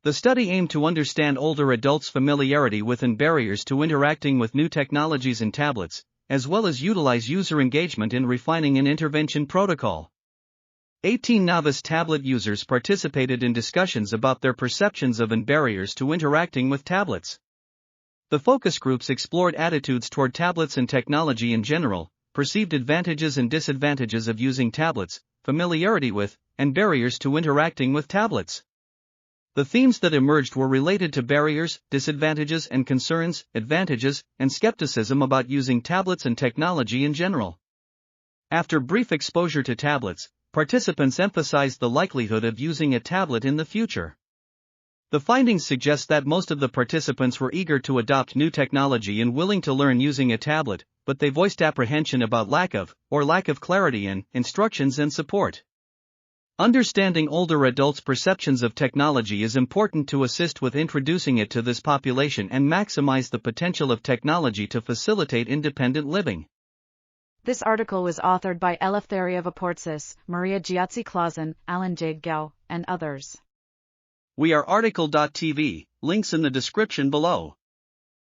The study aimed to understand older adults' familiarity with and barriers to interacting with new technologies and tablets, as well as utilize user engagement in refining an intervention protocol. 18 novice tablet users participated in discussions about their perceptions of and barriers to interacting with tablets. The focus groups explored attitudes toward tablets and technology in general, perceived advantages and disadvantages of using tablets, familiarity with, and barriers to interacting with tablets. The themes that emerged were related to barriers, disadvantages and concerns, advantages, and skepticism about using tablets and technology in general. After brief exposure to tablets, participants emphasized the likelihood of using a tablet in the future. The findings suggest that most of the participants were eager to adopt new technology and willing to learn using a tablet, but they voiced apprehension about lack of clarity in instructions and support. Understanding older adults' perceptions of technology is important to assist with introducing it to this population and maximize the potential of technology to facilitate independent living. This article was authored by Eleftheria Vaportsis, Maria Giazzi-Clausen, Alan J. Gao, and others. We are article.tv, links in the description below.